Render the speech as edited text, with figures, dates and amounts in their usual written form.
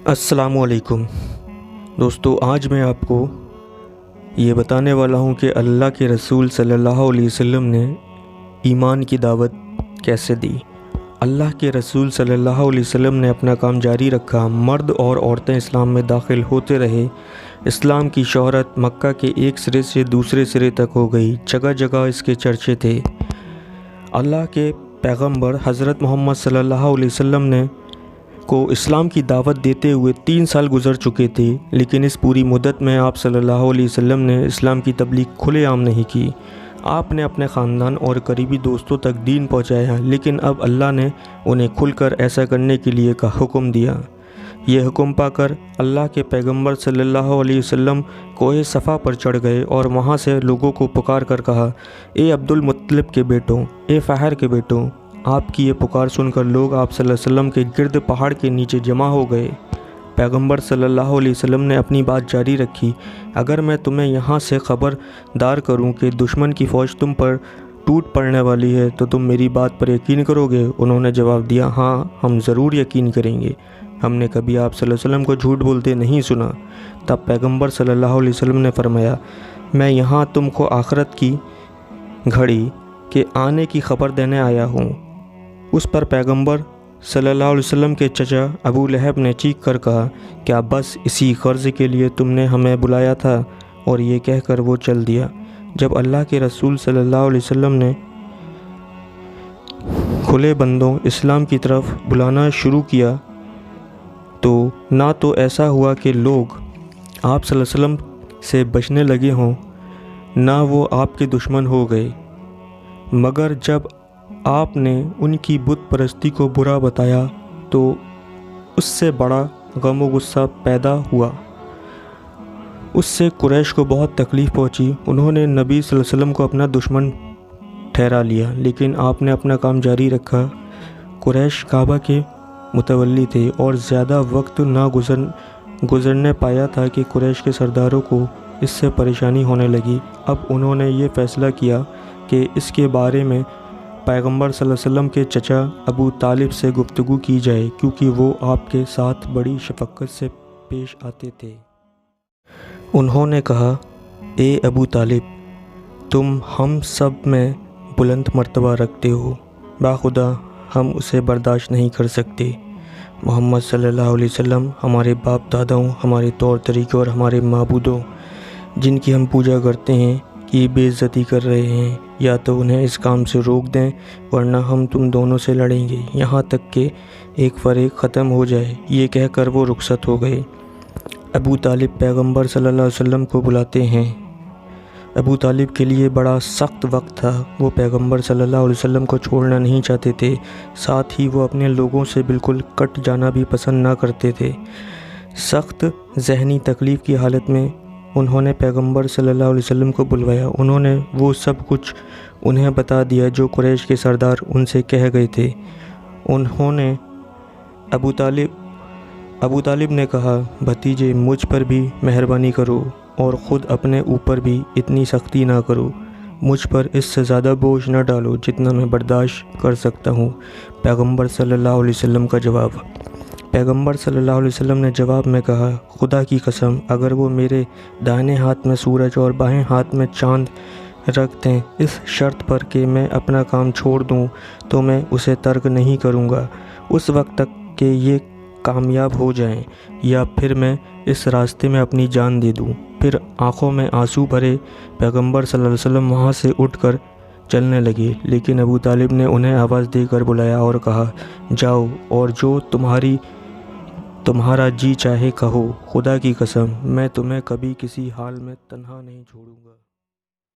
السلام علیکم دوستو، آج میں آپ کو یہ بتانے والا ہوں کہ اللہ کے رسول صلی اللہ علیہ وسلم نے ایمان کی دعوت کیسے دی۔ اللہ کے رسول صلی اللہ علیہ وسلم نے اپنا کام جاری رکھا، مرد اور عورتیں اسلام میں داخل ہوتے رہے۔ اسلام کی شہرت مکہ کے ایک سرے سے دوسرے سرے تک ہو گئی، جگہ جگہ اس کے چرچے تھے۔ اللہ کے پیغمبر حضرت محمد صلی اللہ علیہ وسلم کو اسلام کی دعوت دیتے ہوئے 3 سال گزر چکے تھے، لیکن اس پوری مدت میں آپ صلی اللہ علیہ وسلم نے اسلام کی تبلیغ کھلے عام نہیں کی۔ آپ نے اپنے خاندان اور قریبی دوستوں تک دین پہنچایا، لیکن اب اللہ نے انہیں کھل کر ایسا کرنے کے لیے کا حکم دیا۔ یہ حکم پا کر اللہ کے پیغمبر صلی اللہ علیہ وسلم کوہ صفا پر چڑھ گئے اور وہاں سے لوگوں کو پکار کر کہا، اے عبد المطلب کے بیٹوں، اے فہر کے بیٹوں۔ آپ کی یہ پکار سن کر لوگ آپ صلی اللہ علیہ وسلم کے گرد پہاڑ کے نیچے جمع ہو گئے۔ پیغمبر صلی اللہ علیہ وسلم نے اپنی بات جاری رکھی، اگر میں تمہیں یہاں سے خبردار کروں کہ دشمن کی فوج تم پر ٹوٹ پڑنے والی ہے تو تم میری بات پر یقین کرو گے؟ انہوں نے جواب دیا، ہاں ہم ضرور یقین کریں گے، ہم نے کبھی آپ صلی اللہ علیہ وسلم کو جھوٹ بولتے نہیں سنا۔ تب پیغمبر صلی اللہ علیہ وسلم نے فرمایا، میں یہاں تم کو آخرت کی گھڑی کے آنے کی خبر دینے آیا ہوں۔ اس پر پیغمبر صلی اللہ علیہ وسلم کے چچا ابو لہب نے چیخ کر کہا، کیا بس اسی غرض کے لیے تم نے ہمیں بلایا تھا؟ اور یہ کہہ کر وہ چل دیا۔ جب اللہ کے رسول صلی اللہ علیہ وسلم نے کھلے بندوں اسلام کی طرف بلانا شروع کیا تو نہ تو ایسا ہوا کہ لوگ آپ صلی اللہ علیہ وسلم سے بچنے لگے ہوں، نہ وہ آپ کے دشمن ہو گئے، مگر جب آپ نے ان کی بت پرستی کو برا بتایا تو اس سے بڑا غم و غصہ پیدا ہوا۔ اس سے قریش کو بہت تکلیف پہنچی، انہوں نے نبی صلی اللہ علیہ وسلم کو اپنا دشمن ٹھہرا لیا، لیکن آپ نے اپنا کام جاری رکھا۔ قریش کعبہ کے متولی تھے اور زیادہ وقت نہ گزرنے پایا تھا کہ قریش کے سرداروں کو اس سے پریشانی ہونے لگی۔ اب انہوں نے یہ فیصلہ کیا کہ اس کے بارے میں پیغمبر صلی اللہ علیہ وسلم کے چچا ابو طالب سے گفتگو کی جائے، کیونکہ وہ آپ کے ساتھ بڑی شفقت سے پیش آتے تھے۔ انہوں نے کہا، اے ابو طالب، تم ہم سب میں بلند مرتبہ رکھتے ہو، باخدا ہم اسے برداشت نہیں کر سکتے۔ محمد صلی اللہ علیہ وسلم ہمارے باپ داداؤں، ہمارے طور طریقے اور ہمارے معبودوں جن کی ہم پوجا کرتے ہیں کی بے عزتی کر رہے ہیں، یا تو انہیں اس کام سے روک دیں ورنہ ہم تم دونوں سے لڑیں گے یہاں تک کہ ایک فریق ختم ہو جائے۔ یہ کہہ کر وہ رخصت ہو گئے۔ ابو طالب پیغمبر صلی اللہ علیہ وسلم کو بلاتے ہیں۔ ابو طالب کے لیے بڑا سخت وقت تھا، وہ پیغمبر صلی اللہ علیہ وسلم کو چھوڑنا نہیں چاہتے تھے، ساتھ ہی وہ اپنے لوگوں سے بالکل کٹ جانا بھی پسند نہ کرتے تھے۔ سخت ذہنی تکلیف کی حالت میں انہوں نے پیغمبر صلی اللہ علیہ وسلم کو بلوایا۔ انہوں نے وہ سب کچھ انہیں بتا دیا جو قریش کے سردار ان سے کہہ گئے تھے۔ انہوں نے ابو طالب نے کہا، بھتیجے مجھ پر بھی مہربانی کرو اور خود اپنے اوپر بھی اتنی سختی نہ کرو، مجھ پر اس سے زیادہ بوجھ نہ ڈالو جتنا میں برداشت کر سکتا ہوں۔ پیغمبر صلی اللہ علیہ وسلم کا جواب۔ پیغمبر صلی اللہ علیہ وسلم نے جواب میں کہا، خدا کی قسم اگر وہ میرے دائیں ہاتھ میں سورج اور بائیں ہاتھ میں چاند رکھ دیں اس شرط پر کہ میں اپنا کام چھوڑ دوں تو میں اسے ترک نہیں کروں گا اس وقت تک کہ یہ کامیاب ہو جائیں، یا پھر میں اس راستے میں اپنی جان دے دوں۔ پھر آنکھوں میں آنسو بھرے پیغمبر صلی اللہ علیہ وسلم وہاں سے اٹھ کر چلنے لگے، لیکن ابو طالب نے انہیں آواز دے کر بلایا اور کہا، جاؤ اور جو تمہارا جی چاہے کہو، خدا کی قسم میں تمہیں کبھی کسی حال میں تنہا نہیں چھوڑوں گا۔